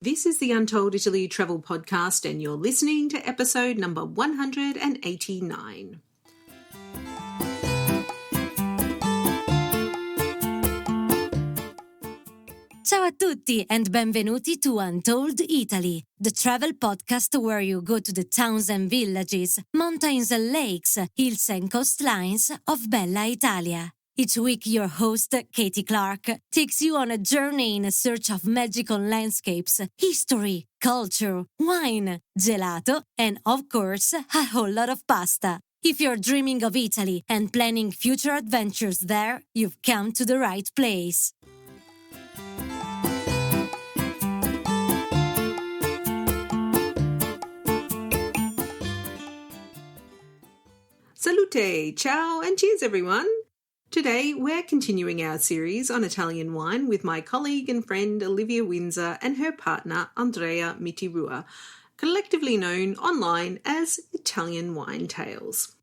This is the Untold Italy Travel Podcast, and you're listening to episode number 189. Ciao a tutti and benvenuti to Untold Italy, the travel podcast where you go to the towns and villages, mountains and lakes, hills and coastlines of Bella Italia. Each week, your host, Katie Clark, takes you on a journey in search of magical landscapes, history, culture, wine, gelato, and, of course, a whole lot of pasta. If you're dreaming of Italy and planning future adventures there, you've come to the right place. Salute, ciao, and cheers, everyone. Today, we're continuing our series on Italian wine with my colleague and friend Olivia Windsor and her partner Andrea Mitirua, collectively known online as Italian Wine Tales.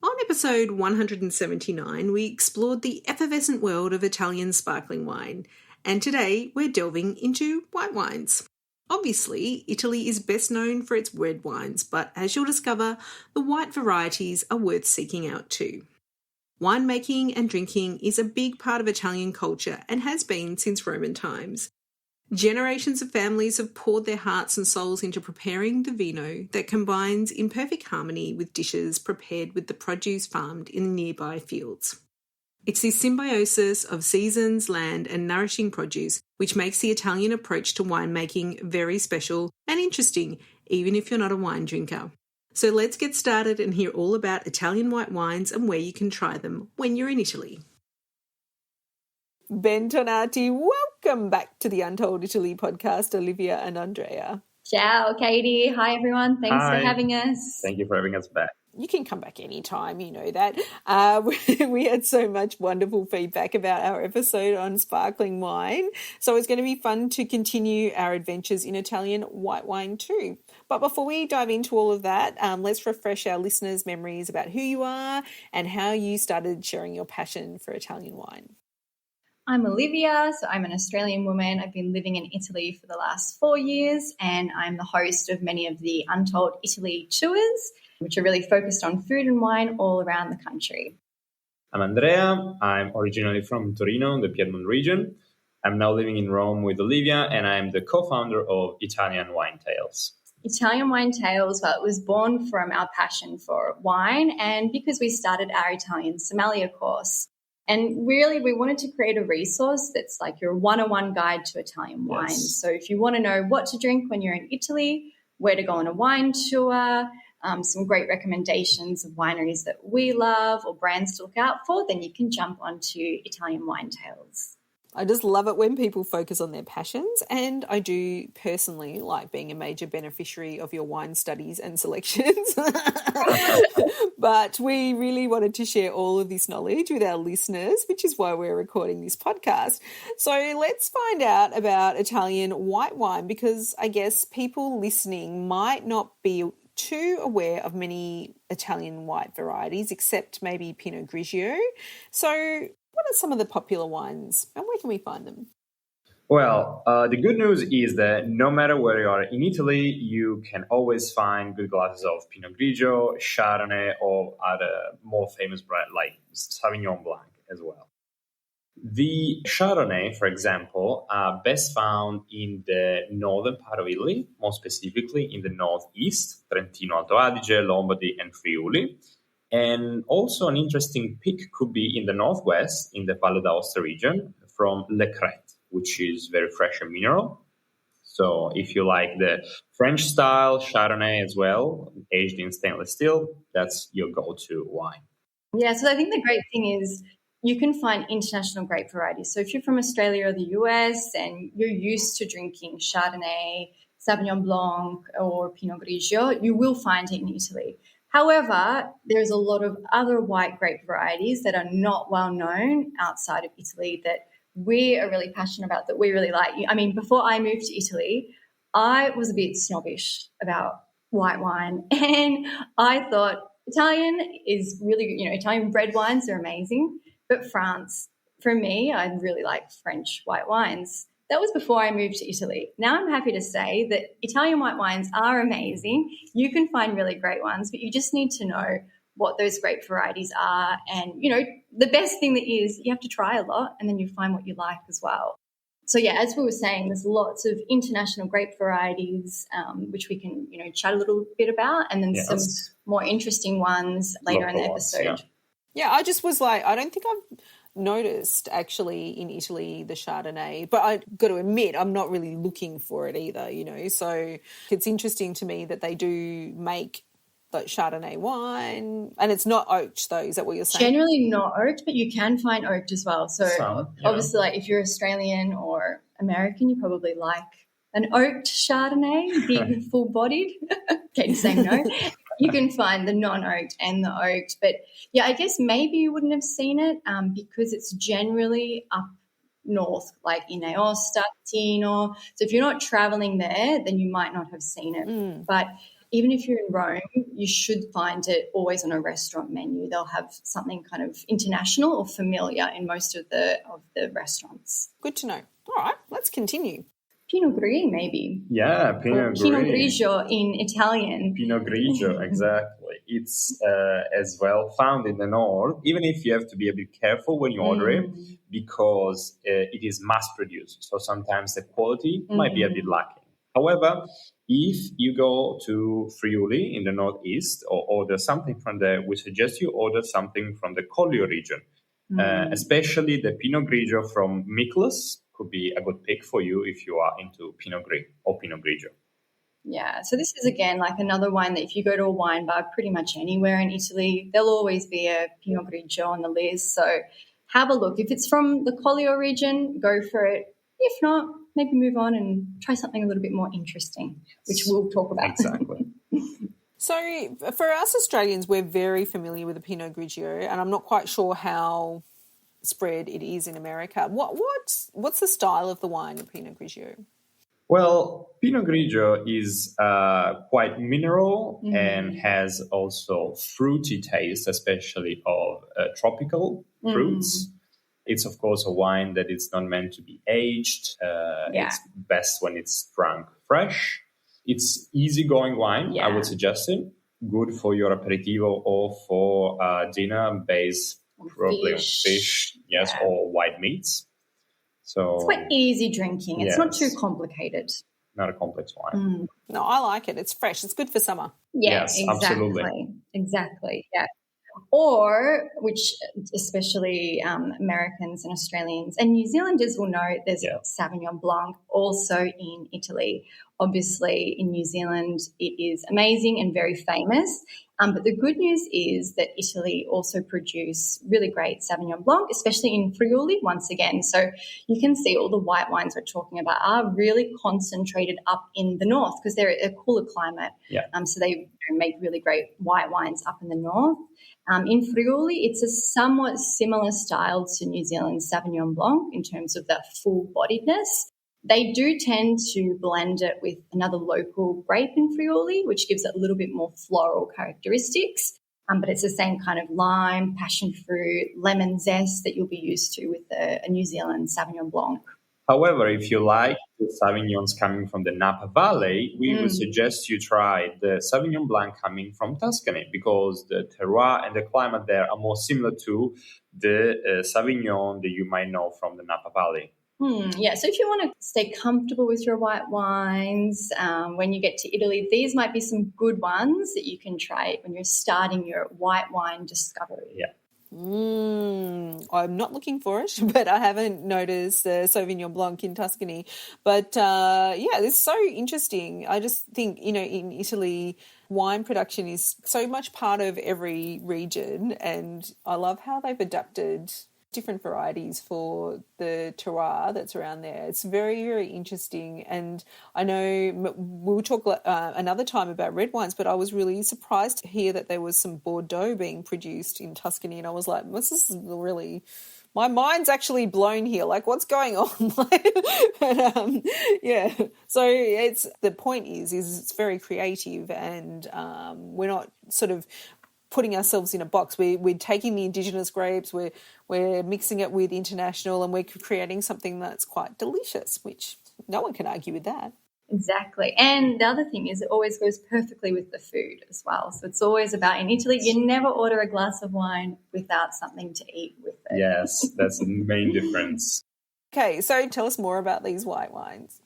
On episode 179, we explored the effervescent world of Italian sparkling wine, and today we're delving into white wines. Obviously, Italy is best known for its red wines, but as you'll discover, the white varieties are worth seeking out too. Winemaking and drinking is a big part of Italian culture and has been since Roman times. Generations of families have poured their hearts and souls into preparing the vino that combines in perfect harmony with dishes prepared with the produce farmed in nearby fields. It's this symbiosis of seasons, land, and nourishing produce which makes the Italian approach to winemaking very special and interesting, even if you're not a wine drinker. So let's get started and hear all about Italian white wines and where you can try them when you're in Italy. Bentornati, welcome back to the Untold Italy podcast, Olivia and Andrea. Ciao, Katie. Hi, everyone. Thanks for having us. Thank you for having us back. You can come back anytime, you know that. We had so much wonderful feedback about our episode on sparkling wine, so it's going to be fun to continue our adventures in Italian white wine too. But before we dive into all of that, let's refresh our listeners' memories about who you are and how you started sharing your passion for Italian wine. I'm Olivia, so I'm an Australian woman. I've been living in Italy for the last 4 years, and I'm the host of many of the Untold Italy tours, which are really focused on food and wine all around the country. I'm Andrea. I'm originally from Torino, the Piedmont region. I'm now living in Rome with Olivia, and I'm the co-founder of Italian Wine Tales. Italian Wine Tales, well, it was born from our passion for wine and because we started our Italian sommelier course. And really, we wanted to create a resource that's like your 101 guide to Italian wine. Yes. So if you want to know what to drink when you're in Italy, where to go on a wine tour, some great recommendations of wineries that we love or brands to look out for, then you can jump onto Italian Wine Tales. I just love it when people focus on their passions, and I do personally like being a major beneficiary of your wine studies and selections. But we really wanted to share all of this knowledge with our listeners, which is why we're recording this podcast. So let's find out about Italian white wine, because I guess people listening might not be too aware of many Italian white varieties, except maybe Pinot Grigio. So what are some of the popular wines and where can we find them? Well, the good news is that no matter where you are in Italy, you can always find good glasses of Pinot Grigio, Chardonnay, or other more famous brands like Sauvignon Blanc as well. The Chardonnay, for example, are best found in the northern part of Italy, more specifically in the northeast, Trentino, Alto Adige, Lombardy, and Friuli. And also an interesting pick could be in the northwest, in the Valle d'Aosta region, from Le Crête, which is very fresh and mineral. So if you like the French style Chardonnay as well, aged in stainless steel, that's your go-to wine. Yeah, so I think the great thing is you can find international grape varieties. So if you're from Australia or the US and you're used to drinking Chardonnay, Sauvignon Blanc, or Pinot Grigio, you will find it in Italy. However, there's a lot of other white grape varieties that are not well known outside of Italy that we are really passionate about, that we really like. I mean, before I moved to Italy, I was a bit snobbish about white wine, and I thought Italian is really, Italian red wines are amazing, but France, for me, I really like French white wines. That was before I moved to Italy. Now I'm happy to say that Italian white wines are amazing. You can find really great ones, but you just need to know what those grape varieties are. And, the best thing that is you have to try a lot and then you find what you like as well. So, yeah, as we were saying, there's lots of international grape varieties, which we can, chat a little bit about, and then some more interesting ones later in the episode. Yeah, I just was like, I don't think I've noticed actually in Italy the Chardonnay, but I got to admit I'm not really looking for it either, so it's interesting to me that they do make like Chardonnay wine, and it's not oaked though, is that what you're saying? Generally not oaked, but you can find oaked as well. So obviously, like if you're Australian or American, you probably like an oaked Chardonnay, big, full-bodied. Katie's saying no. You can find the non-oaked and the oaked. But, yeah, I guess maybe you wouldn't have seen it because it's generally up north, like in Aosta, Tino. So if you're not travelling there, then you might not have seen it. But even if you're in Rome, you should find it always on a restaurant menu. They'll have something kind of international or familiar in most of the restaurants. Good to know. All right, let's continue. Pinot Grigio, maybe. Yeah, Pinot Grigio in Italian. Pinot Grigio, exactly. It's as well found in the north, even if you have to be a bit careful when you order it because it is mass-produced. So sometimes the quality might be a bit lacking. However, if you go to Friuli in the northeast or order something from there, we suggest you order something from the Collio region, especially the Pinot Grigio from Miklos. Could be a good pick for you if you are into Pinot Gris or Pinot Grigio. Yeah, so this is, again, like another wine that if you go to a wine bar pretty much anywhere in Italy, there'll always be a Pinot Grigio on the list. So have a look. If it's from the Collio region, go for it. If not, maybe move on and try something a little bit more interesting, which we'll talk about. Exactly. So for us Australians, we're very familiar with the Pinot Grigio, and I'm not quite sure how spread it is in America. What's the style of the wine of Pinot Grigio? Well, Pinot Grigio is quite mineral and has also fruity taste, especially of tropical fruits. It's, of course, a wine that is not meant to be aged. It's best when it's drunk fresh. It's easygoing wine, I would suggest it. Good for your aperitivo or for dinner based probably on fish, or white meats. So it's quite easy drinking. It's not too complicated. Not a complex wine. No, I like it. It's fresh. It's good for summer. Yes, exactly. Absolutely. Exactly, yeah. Or, which especially Americans and Australians and New Zealanders will know, there's Sauvignon Blanc also in Italy. Obviously, in New Zealand, it is amazing and very famous. But the good news is that Italy also produce really great Sauvignon Blanc, especially in Friuli, once again. So you can see all the white wines we're talking about are really concentrated up in the north because they're a cooler climate. So they make really great white wines up in the north. In Friuli, it's a somewhat similar style to New Zealand's Sauvignon Blanc in terms of the full-bodiedness. They do tend to blend it with another local grape in Friuli, which gives it a little bit more floral characteristics. But it's the same kind of lime, passion fruit, lemon zest that you'll be used to with a New Zealand Sauvignon Blanc. However, if you like the Sauvignons coming from the Napa Valley, we would suggest you try the Sauvignon Blanc coming from Tuscany because the terroir and the climate there are more similar to the Sauvignon that you might know from the Napa Valley. Yeah, so if you want to stay comfortable with your white wines, when you get to Italy, these might be some good ones that you can try when you're starting your white wine discovery. Yeah. I'm not looking for it, but I haven't noticed the Sauvignon Blanc in Tuscany. But it's so interesting. I just think, in Italy, wine production is so much part of every region, and I love how they've adapted different varieties for the terroir that's around there. It's very, very interesting. And I know we'll talk another time about red wines, but I was really surprised to hear that there was some Bordeaux being produced in Tuscany. And I was like, this is really, my mind's actually blown here. Like, what's going on? So the point is it's very creative, and we're not sort of putting ourselves in a box. We're taking the indigenous grapes, we're mixing it with international, and we're creating something that's quite delicious, which no one can argue with that. Exactly. And the other thing is it always goes perfectly with the food as well. So it's always about, in Italy, you never order a glass of wine without something to eat with it. Yes, that's the main difference. Okay, so tell us more about these white wines.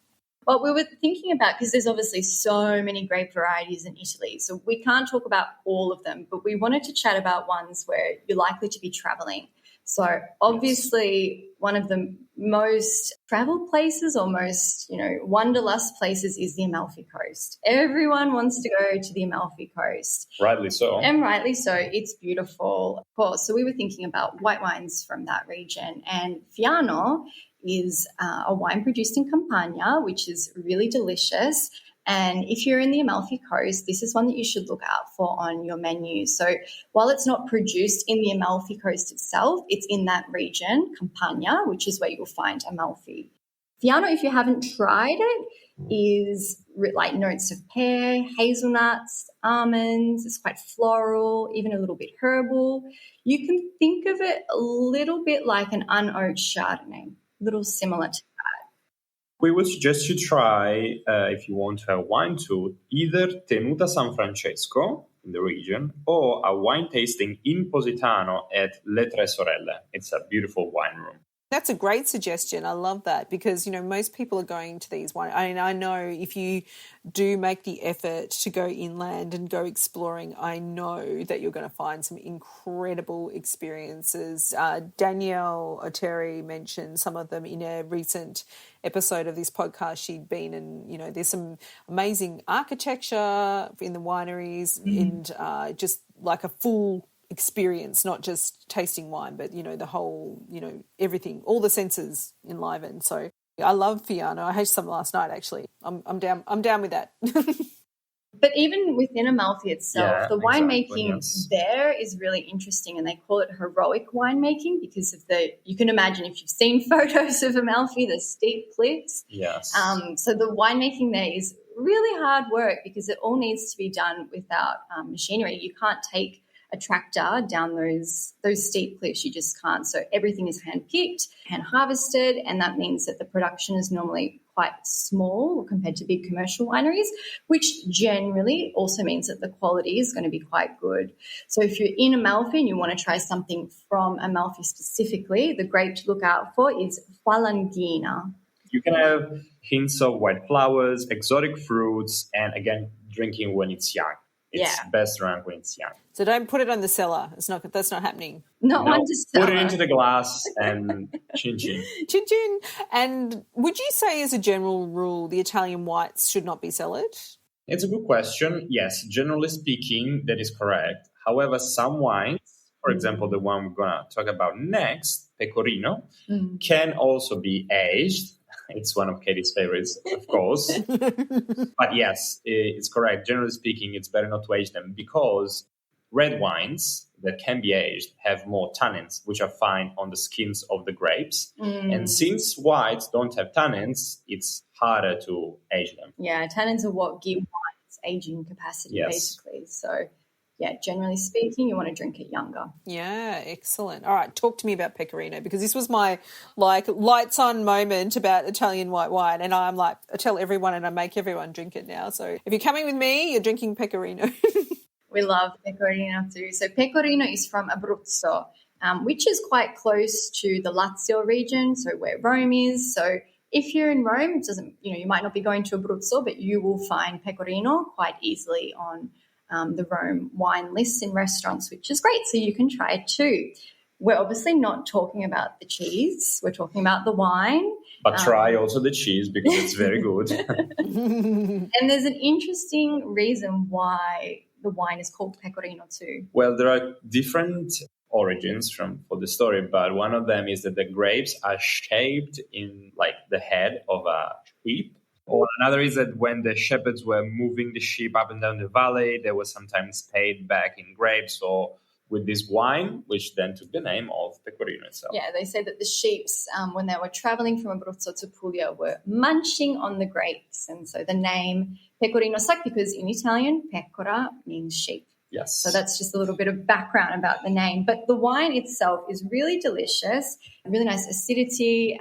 Well, we were thinking about, because there's obviously so many grape varieties in Italy, so we can't talk about all of them, but we wanted to chat about ones where you're likely to be traveling. So obviously one of the most traveled places or most, wanderlust places is the Amalfi Coast. Everyone wants to go to the Amalfi Coast. Rightly so. And rightly so. It's beautiful, of course. So we were thinking about white wines from that region. And Fiano is a wine produced in Campania, which is really delicious. And if you're in the Amalfi Coast, this is one that you should look out for on your menu. So while it's not produced in the Amalfi Coast itself, it's in that region, Campania, which is where you'll find Amalfi. Fiano, if you haven't tried it, is like notes of pear, hazelnuts, almonds. It's quite floral, even a little bit herbal. You can think of it a little bit like an unoaked Chardonnay, a little similar to We would suggest you try, if you want to have wine too, either Tenuta San Francesco in the region or a wine tasting in Positano at Le Tre Sorelle. It's a beautiful wine room. That's a great suggestion. I love that because, most people are going to these wine. I know if you do make the effort to go inland and go exploring, I know that you're going to find some incredible experiences. Danielle Oteri mentioned some of them in a recent episode of this podcast. She'd been and, there's some amazing architecture in the wineries and just like a full experience, not just tasting wine, but the whole, everything, all the senses enlivened. So I love Fiano. I had some last night actually. I'm down with that. But even within Amalfi itself, the winemaking there is really interesting, and they call it heroic winemaking because of you can imagine if you've seen photos of Amalfi, the steep cliffs. Yes. So the winemaking there is really hard work because it all needs to be done without machinery. You can't take a tractor down those steep cliffs. You just can't. So everything is hand-picked, hand-harvested, and that means that the production is normally quite small compared to big commercial wineries, which generally also means that the quality is going to be quite good. So if you're in Amalfi and you want to try something from Amalfi specifically, the grape to look out for is Falanghina. You can have hints of white flowers, exotic fruits, and again, drinking when it's young. It's best drunk when it's young. So don't put it on the cellar. That's not happening. No, put it into the glass and chin chin. Chin chin. And would you say as a general rule the Italian whites should not be cellared? It's a good question. Yes, generally speaking, that is correct. However, some wines, for example, the one we're going to talk about next, Pecorino, can also be aged. It's one of Katie's favorites, of course. But yes, it's correct. Generally speaking, it's better not to age them because red wines that can be aged have more tannins, which are found on the skins of the grapes. And since whites don't have tannins, it's harder to age them. Yeah, tannins are what give wines aging capacity, basically. So, yeah, generally speaking, you want to drink it younger. Yeah, excellent. All right, talk to me about Pecorino because this was my lights on moment about Italian white wine, and I'm like, I tell everyone and I make everyone drink it now. So if you're coming with me, you're drinking Pecorino. We love Pecorino too. So Pecorino is from Abruzzo, which is quite close to the Lazio region, so where Rome is. So if you're in Rome, it doesn't, you might not be going to Abruzzo, but you will find Pecorino quite easily on the Rome wine lists in restaurants, which is great. So you can try it too. We're obviously not talking about the cheese. We're talking about the wine. But try also the cheese because it's very good. And there's an interesting reason why the wine is called Pecorino too. Well, there are different origins for the story, but one of them is that the grapes are shaped in like the head of a sheep. Or another is that when the shepherds were moving the sheep up and down the valley, they were sometimes paid back in grapes or with this wine, which then took the name of Pecorino itself. Yeah, they say that the sheep, when they were traveling from Abruzzo to Puglia, were munching on the grapes. And so the name Pecorino stuck because in Italian, pecora means sheep. Yes. So that's just a little bit of background about the name. But the wine itself is really delicious, really nice acidity,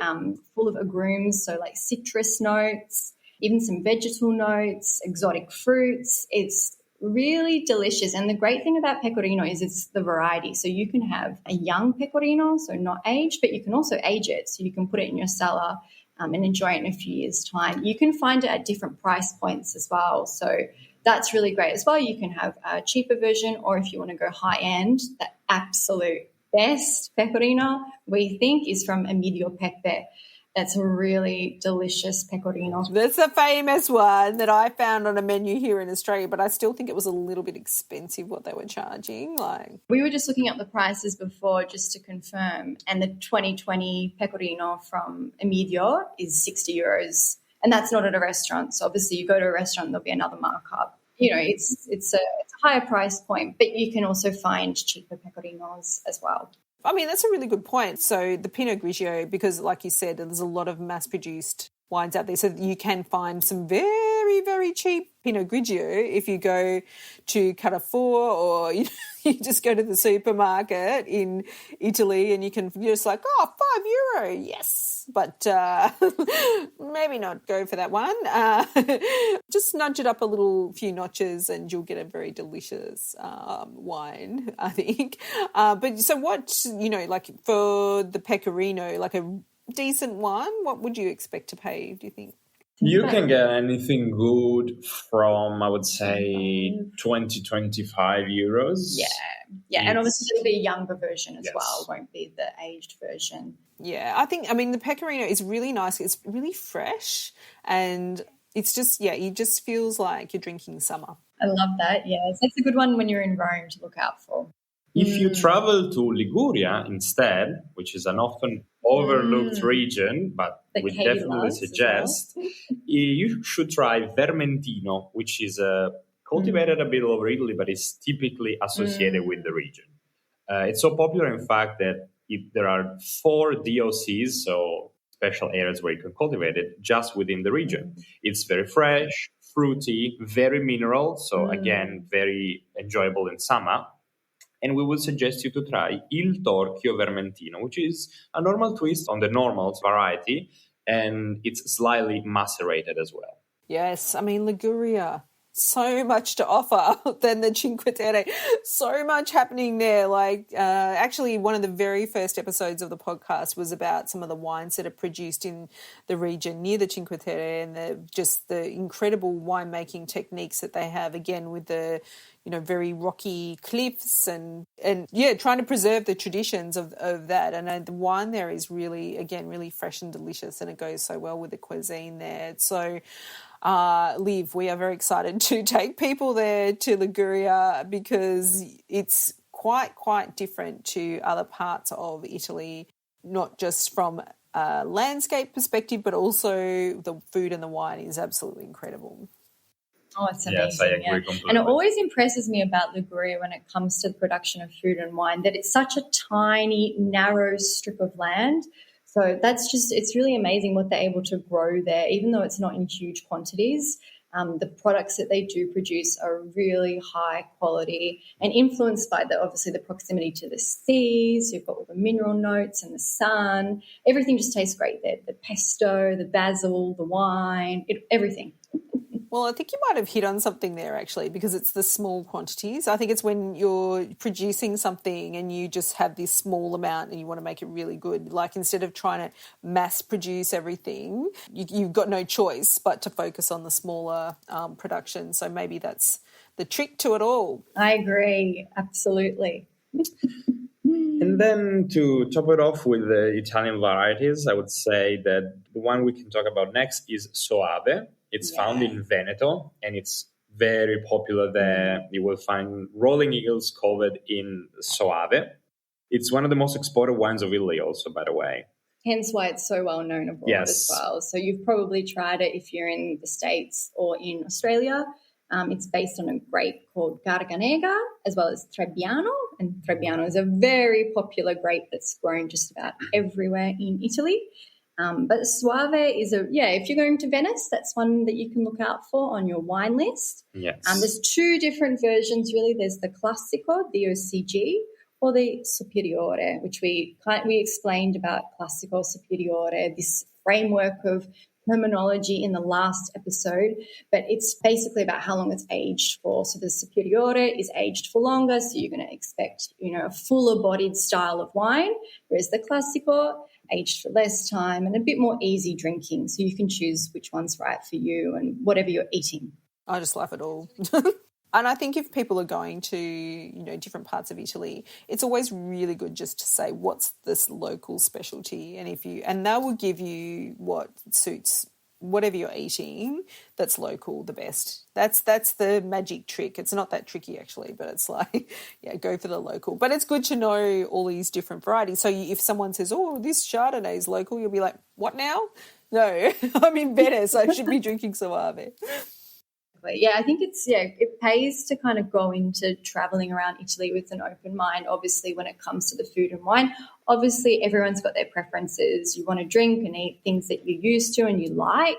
full of agrumes, so like citrus notes, even some vegetal notes, exotic fruits. It's really delicious. And the great thing about Pecorino is it's the variety. So you can have a young Pecorino, so not aged, but you can also age it. So you can put it in your cellar and enjoy it in a few years' time. You can find it at different price points as well. So that's really great as well. You can have a cheaper version, or if you want to go high end, the absolute best Pecorino we think is from Emilio Pepe. That's a really delicious Pecorino. That's a famous one that I found on a menu here in Australia, but I still think it was a little bit expensive what they were charging. We were just looking up the prices before just to confirm, and the 2020 Pecorino from Emilio is €60. And that's not at a restaurant. So obviously you go to a restaurant, there'll be another markup. It's a higher price point, but you can also find cheaper Pecorinos as well. I mean, that's a really good point. So the Pinot Grigio, because like you said, there's a lot of mass-produced wines out there, so you can find some very, very cheap Pinot Grigio if you go to Carrefour, or you just go to the supermarket in Italy and you're just like, €5, yes. But maybe not go for that one. Just nudge it up a few notches and you'll get a very delicious wine, I think. But so what, like for the Pecorino, like a decent one, what would you expect to pay, do you think? You can get anything good from, I would say, 20, 25 euros. Yeah. And obviously there'll be a younger version as Yes. well. It won't be the aged version. Yeah, the Pecorino is really nice. It's really fresh and it's just, it just feels like you're drinking summer. I love that, yes. That's a good one when you're in Rome to look out for. If you travel to Liguria instead, which is an often overlooked region, but That we Katie definitely loves suggest, you should try Vermentino, which is cultivated a bit all over Italy, but is typically associated with the region. It's so popular, in fact, that there are 4 DOCs, so special areas where you can cultivate it, just within the region. It's very fresh, fruity, very mineral, so again, very enjoyable in summer. And we would suggest you to try Il Torchio Vermentino, which is a normal twist on the normal variety, and it's slightly macerated as well. Yes, Liguria, so much to offer than the Cinque Terre. So much happening there. Actually, one of the very first episodes of the podcast was about some of the wines that are produced in the region near the Cinque Terre and the incredible winemaking techniques that they have, again, with the very rocky cliffs and trying to preserve the traditions of that. And the wine there is really, again, really fresh and delicious, and it goes so well with the cuisine there. So, Liv, we are very excited to take people there to Liguria because it's quite different to other parts of Italy, not just from a landscape perspective, but also the food and the wine is absolutely incredible. Oh, it's amazing. Yes, I agree completely. And it always impresses me about Liguria when it comes to the production of food and wine, that it's such a tiny, narrow strip of land. So it's really amazing what they're able to grow there, even though it's not in huge quantities. The products that they do produce are really high quality and influenced by obviously the proximity to the seas. You've got all the mineral notes and the sun. Everything just tastes great there. The pesto, the basil, the wine, everything. Well, I think you might have hit on something there, actually, because it's the small quantities. I think it's when you're producing something and you just have this small amount and you want to make it really good. Like, instead of trying to mass produce everything, you've got no choice but to focus on the smaller production. So maybe that's the trick to it all. I agree. Absolutely. And then to top it off with the Italian varieties, I would say that the one we can talk about next is Soave. It's found in Veneto, and it's very popular there. You will find rolling hills covered in Soave. It's one of the most exported wines of Italy also, by the way. Hence why it's so well known abroad as well. So you've probably tried it if you're in the States or in Australia. It's based on a grape called Garganega, as well as Trebbiano. And Trebbiano is a very popular grape that's grown just about everywhere in Italy. But Soave is if you're going to Venice, that's one that you can look out for on your wine list. Yes. There's two different versions, really. There's the Classico, the OCG, or the Superiore, which we explained about Classico, Superiore, this framework of terminology in the last episode, but it's basically about how long it's aged for. So the Superiore is aged for longer, so you're going to expect, a fuller-bodied style of wine, whereas the Classico aged for less time and a bit more easy drinking, so you can choose which one's right for you and whatever you're eating. I just love it all. And I think if people are going to, different parts of Italy, it's always really good just to say what's this local specialty, and they will give you what suits whatever you're eating that's local the best. That's the magic trick. It's not that tricky actually, but it's like, go for the local. But it's good to know all these different varieties. So if someone says, "Oh, this Chardonnay is local," you'll be like, "What now?" No, I'm in Venice. I should be drinking Soave. Yeah, I think it pays to kind of go into traveling around Italy with an open mind, obviously, when it comes to the food and wine. Obviously, everyone's got their preferences. You want to drink and eat things that you're used to and you like.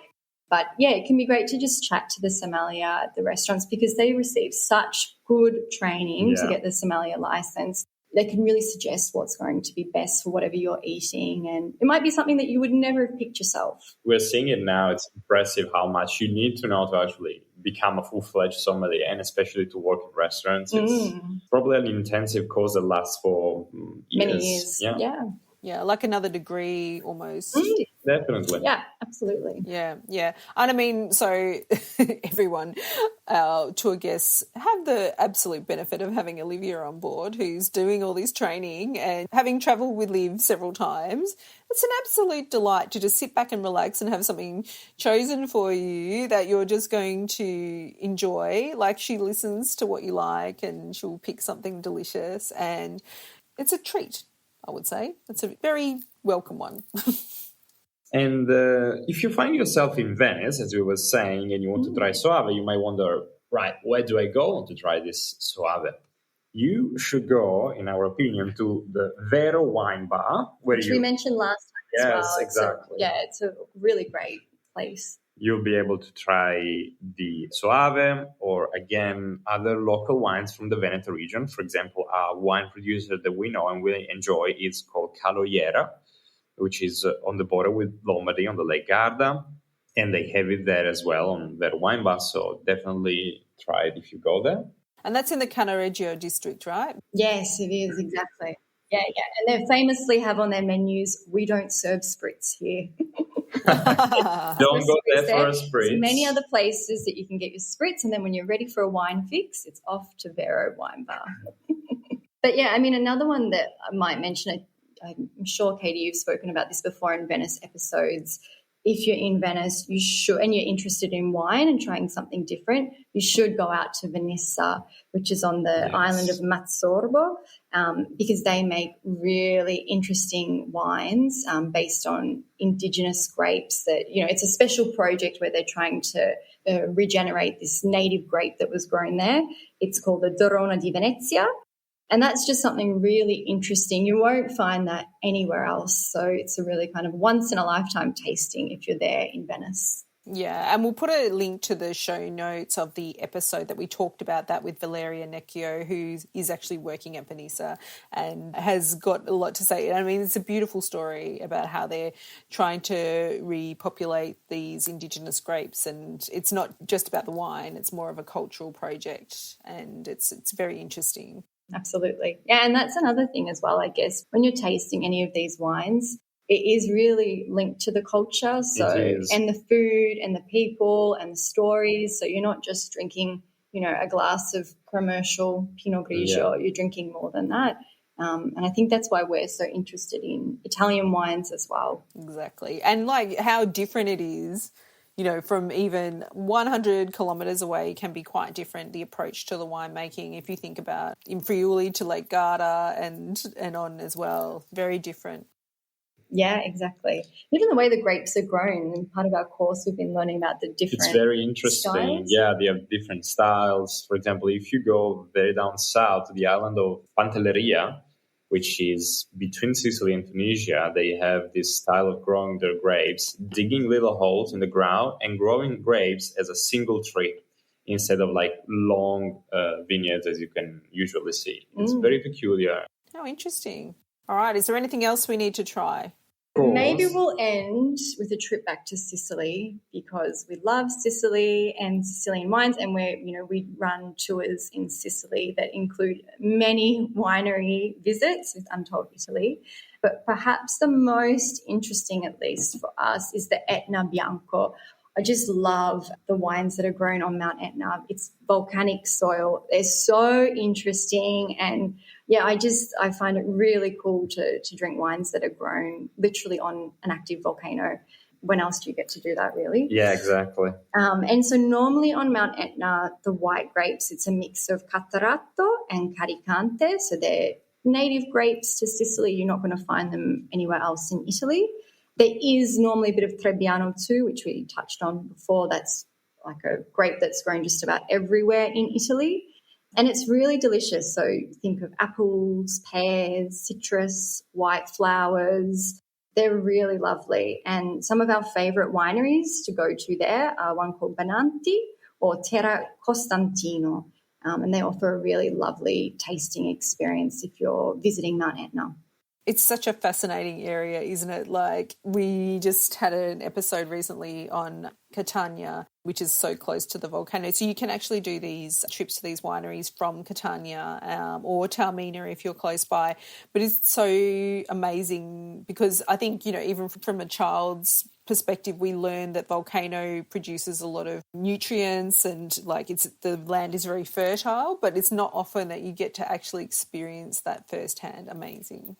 But, it can be great to just chat to the sommelier at the restaurants because they receive such good training to get the sommelier license. They can really suggest what's going to be best for whatever you're eating, and it might be something that you would never have picked yourself. We're seeing it now. It's impressive how much you need to know to actually become a full-fledged sommelier, and especially to work in restaurants. It's probably an intensive course that lasts for years. Many years, Yeah, like another degree almost. Definitely. Yeah, absolutely. Yeah. And I mean, so everyone, our tour guests have the absolute benefit of having Olivia on board who's doing all this training, and having travelled with Liv several times, it's an absolute delight to just sit back and relax and have something chosen for you that you're just going to enjoy. Like, she listens to what you like and she'll pick something delicious, and it's a treat, I would say. It's a very welcome one. And if you find yourself in Venice, as we were saying, and you want to try Soave, you might wonder, right, where do I go to try this Soave? You should go, in our opinion, to the Vero Wine Bar. Which we mentioned last time as well. Yes, exactly. It's a really great place. You'll be able to try the Soave or, again, other local wines from the Veneto region. For example, a wine producer that we know and we enjoy is called Caloiera, which is on the border with Lombardy on the Lake Garda. And they have it there as well on their wine bar. So definitely try it if you go there. And that's in the Cannaregio district, right? Yes, it is, exactly. Yeah. And they famously have on their menus, "We don't serve spritz here." Don't go there for a spritz. There's many other places that you can get your spritz, and then when you're ready for a wine fix, it's off to Vero Wine Bar. But another one that I might mention, I'm sure, Katie, you've spoken about this before in Venice episodes. If you're in Venice, you should, and you're interested in wine and trying something different, you should go out to Venissa, which is on the island of Mazzorbo, because they make really interesting wines based on indigenous grapes. That it's a special project where they're trying to regenerate this native grape that was grown there. It's called the Verona di Venezia. And that's just something really interesting. You won't find that anywhere else. So it's a really kind of once-in-a-lifetime tasting if you're there in Venice. Yeah, and we'll put a link to the show notes of the episode that we talked about that with Valeria Necchio, who is actually working at Venissa and has got a lot to say. I mean, it's a beautiful story about how they're trying to repopulate these indigenous grapes, and it's not just about the wine, it's more of a cultural project, and it's very interesting. Absolutely. Yeah, and that's another thing as well, I guess. When you're tasting any of these wines, it is really linked to the culture, and the food and the people and the stories. So you're not just drinking, a glass of commercial Pinot Grigio. You're drinking more than that. And I think that's why we're so interested in Italian wines as well. Exactly. And like how different it is, from even 100 kilometres away can be quite different, the approach to the winemaking. If you think about in Friuli to Lake Garda and on as well, very different. Yeah, exactly. Even the way the grapes are grown. In part of our course, we've been learning about the different It's very interesting. styles. Yeah, they have different styles. For example, if you go very down south to the island of Pantelleria, which is between Sicily and Tunisia. They have this style of growing their grapes, digging little holes in the ground and growing grapes as a single tree instead of like long vineyards as you can usually see. It's very peculiar. Oh, interesting. All right. Is there anything else we need to try? Maybe we'll end with a trip back to Sicily because we love Sicily and Sicilian wines, and we run tours in Sicily that include many winery visits with Untold Italy. But perhaps the most interesting, at least for us, is the Etna Bianco. I just love the wines that are grown on Mount Etna. It's volcanic soil. They're so interesting, and I find it really cool to drink wines that are grown literally on an active volcano. When else do you get to do that, really? Yeah, exactly. And so normally on Mount Etna, the white grapes, it's a mix of Catarratto and Caricante. So they're native grapes to Sicily. You're not going to find them anywhere else in Italy. There is normally a bit of Trebbiano too, which we touched on before. That's like a grape that's grown just about everywhere in Italy. And it's really delicious. So think of apples, pears, citrus, white flowers. They're really lovely. And some of our favourite wineries to go to there are one called Benanti or Terra Costantino. And they offer a really lovely tasting experience if you're visiting Mount Etna. It's such a fascinating area, isn't it? Like, we just had an episode recently on Catania, which is so close to the volcano. So you can actually do these trips to these wineries from Catania or Taormina if you're close by. But it's so amazing because I think, even from a child's perspective, we learn that volcano produces a lot of nutrients and the land is very fertile, but it's not often that you get to actually experience that firsthand. Amazing.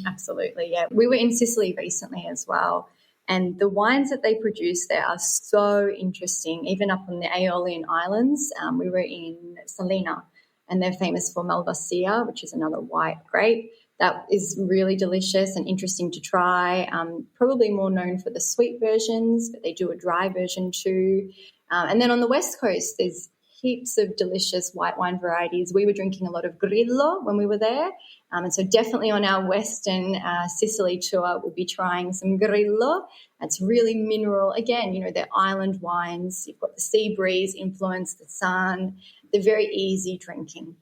Absolutely, yeah. We were in Sicily recently as well, and the wines that they produce there are so interesting, even up on the Aeolian Islands. We were in Salina, and they're famous for Malvasia, which is another white grape. That is really delicious and interesting to try. Probably more known for the sweet versions, but they do a dry version too. And then on the West Coast, there's heaps of delicious white wine varieties. We were drinking a lot of Grillo when we were there. And so definitely on our Western Sicily tour, we'll be trying some Grillo. It's really mineral. Again, they're island wines. You've got the sea breeze influence, the sun. They're very easy drinking.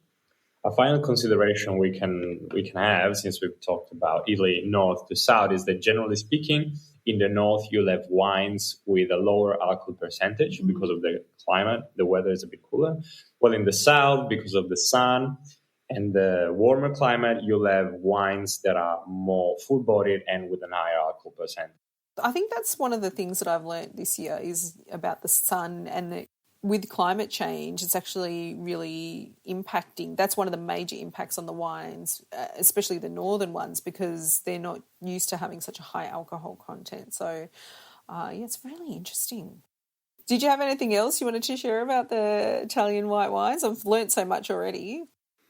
A final consideration we can have, since we've talked about Italy north to south, is that generally speaking, in the north you'll have wines with a lower alcohol percentage because of the climate. The weather is a bit cooler. While in the south, because of the sun and the warmer climate, you'll have wines that are more full-bodied and with a higher alcohol percentage. I think that's one of the things that I've learned this year is about the sun, and with climate change, it's actually really impacting. That's one of the major impacts on the wines, especially the northern ones, because they're not used to having such a high alcohol content. So, it's really interesting. Did you have anything else you wanted to share about the Italian white wines? I've learnt so much already.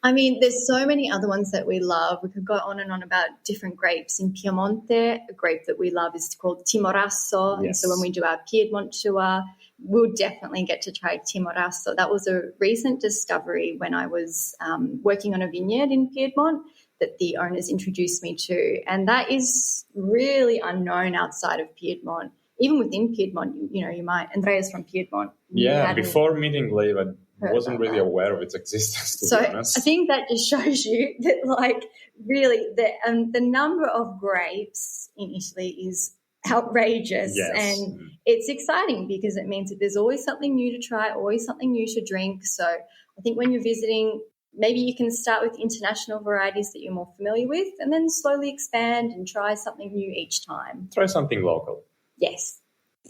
I mean, there's so many other ones that we love. We could go on and on about different grapes. In Piemonte, a grape that we love is called Timorasso. Yes. And so when we do our Piedmont tour, we'll definitely get to try Timorasso. That was a recent discovery when I was working on a vineyard in Piedmont that the owners introduced me to. And that is really unknown outside of Piedmont. Even within Piedmont, you might. Andrea's from Piedmont. Yeah, before meeting Liv, I wasn't really aware of its existence, to be honest. I think that just shows you that, really, the number of grapes in Italy is outrageous. Yes. And it's exciting because it means that there's always something new to try, always something new to drink. So I think when you're visiting, maybe you can start with international varieties that you're more familiar with and then slowly expand and try something new each time. Try something local. Yes.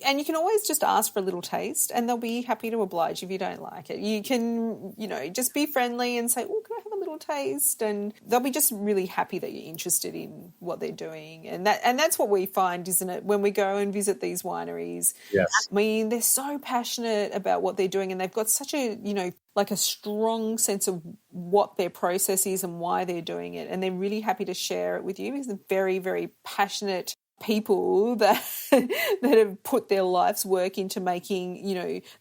And you can always just ask for a little taste and they'll be happy to oblige if you don't like it. You can, just be friendly and say, oh, can I have a little taste? And they'll be just really happy that you're interested in what they're doing. And that's what we find, isn't it, when we go and visit these wineries. Yes. I mean, they're so passionate about what they're doing and they've got such a, a strong sense of what their process is and why they're doing it. And they're really happy to share it with you because they're very, very passionate people that have put their life's work into making,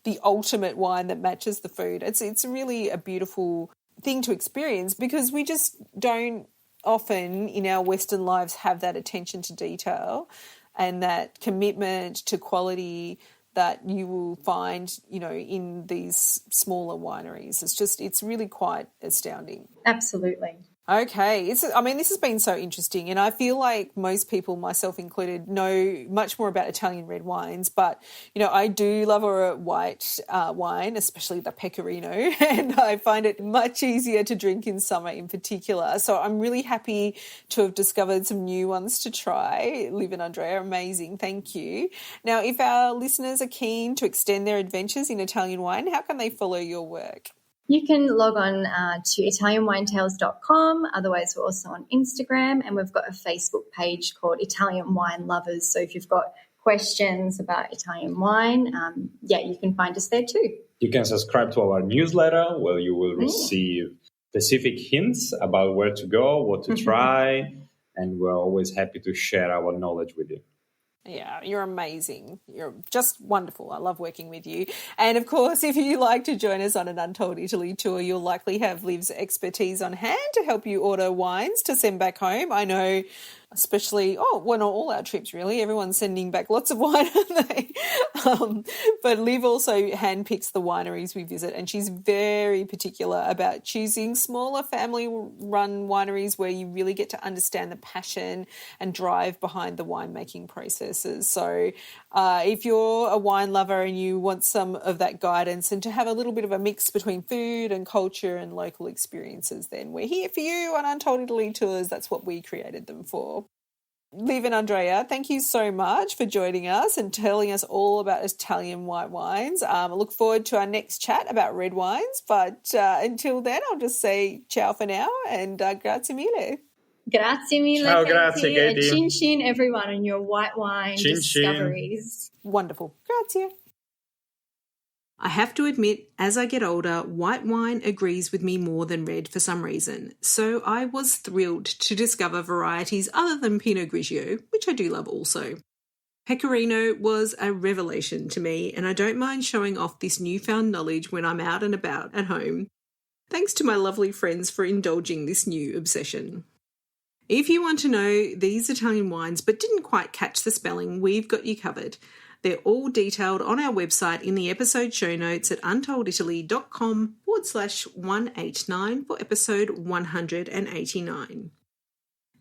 the ultimate wine that matches the food. It's really a beautiful thing to experience because we just don't often in our Western lives have that attention to detail and that commitment to quality that you will find, in these smaller wineries. It's really quite astounding. Absolutely. Okay. This has been so interesting, and I feel like most people, myself included, know much more about Italian red wines, but, I do love a white wine, especially the Pecorino, and I find it much easier to drink in summer in particular. So I'm really happy to have discovered some new ones to try. Liv and Andrea, amazing. Thank you. Now, if our listeners are keen to extend their adventures in Italian wine, how can they follow your work? You can log on to ItalianWineTales.com. Otherwise, we're also on Instagram, and we've got a Facebook page called Italian Wine Lovers. So if you've got questions about Italian wine, you can find us there too. You can subscribe to our newsletter where you will receive specific hints about where to go, what to try, and we're always happy to share our knowledge with you. Yeah, you're amazing. You're just wonderful. I love working with you. And of course, if you like to join us on an Untold Italy tour, you'll likely have Liv's expertise on hand to help you order wines to send back home. I know, especially, not all our trips really, everyone's sending back lots of wine, aren't they? But Liv also handpicks the wineries we visit, and she's very particular about choosing smaller family-run wineries where you really get to understand the passion and drive behind the winemaking processes. So if you're a wine lover and you want some of that guidance and to have a little bit of a mix between food and culture and local experiences, then we're here for you on Untold Italy Tours. That's what we created them for. Liv and Andrea, thank you so much for joining us and telling us all about Italian white wines. I look forward to our next chat about red wines, but until then, I'll just say ciao for now and grazie mille. Grazie mille, ciao, Katie, grazie, and chin chin everyone on your white wine chin discoveries. Chin. Wonderful. Grazie. I have to admit, as I get older, white wine agrees with me more than red for some reason, so I was thrilled to discover varieties other than Pinot Grigio, which I do love also. Pecorino was a revelation to me, and I don't mind showing off this newfound knowledge when I'm out and about at home. Thanks to my lovely friends for indulging this new obsession. If you want to know these Italian wines but didn't quite catch the spelling, we've got you covered. They're all detailed on our website in the episode show notes at untolditaly.com/189 for episode 189.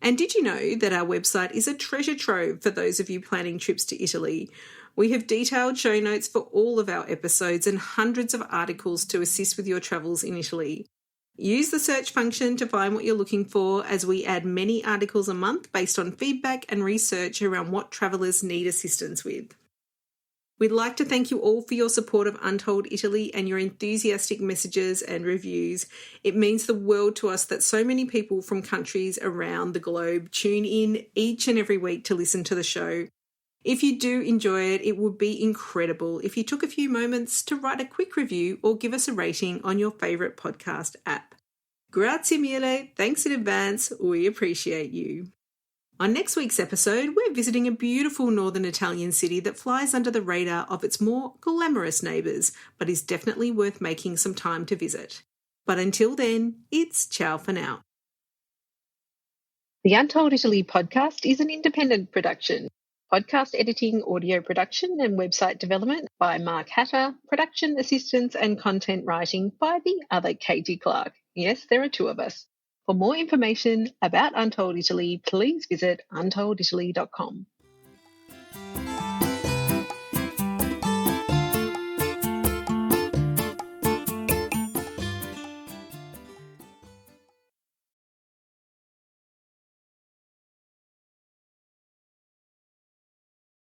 And did you know that our website is a treasure trove for those of you planning trips to Italy? We have detailed show notes for all of our episodes and hundreds of articles to assist with your travels in Italy. Use the search function to find what you're looking for, as we add many articles a month based on feedback and research around what travellers need assistance with. We'd like to thank you all for your support of Untold Italy and your enthusiastic messages and reviews. It means the world to us that so many people from countries around the globe tune in each and every week to listen to the show. If you do enjoy it, it would be incredible if you took a few moments to write a quick review or give us a rating on your favourite podcast app. Grazie mille. Thanks in advance. We appreciate you. On next week's episode, we're visiting a beautiful northern Italian city that flies under the radar of its more glamorous neighbours, but is definitely worth making some time to visit. But until then, it's ciao for now. The Untold Italy podcast is an independent production. Podcast editing, audio production and website development by Mark Hatter, production assistance and content writing by the other Katie Clark. Yes, there are two of us. For more information about Untold Italy, please visit untolditaly.com.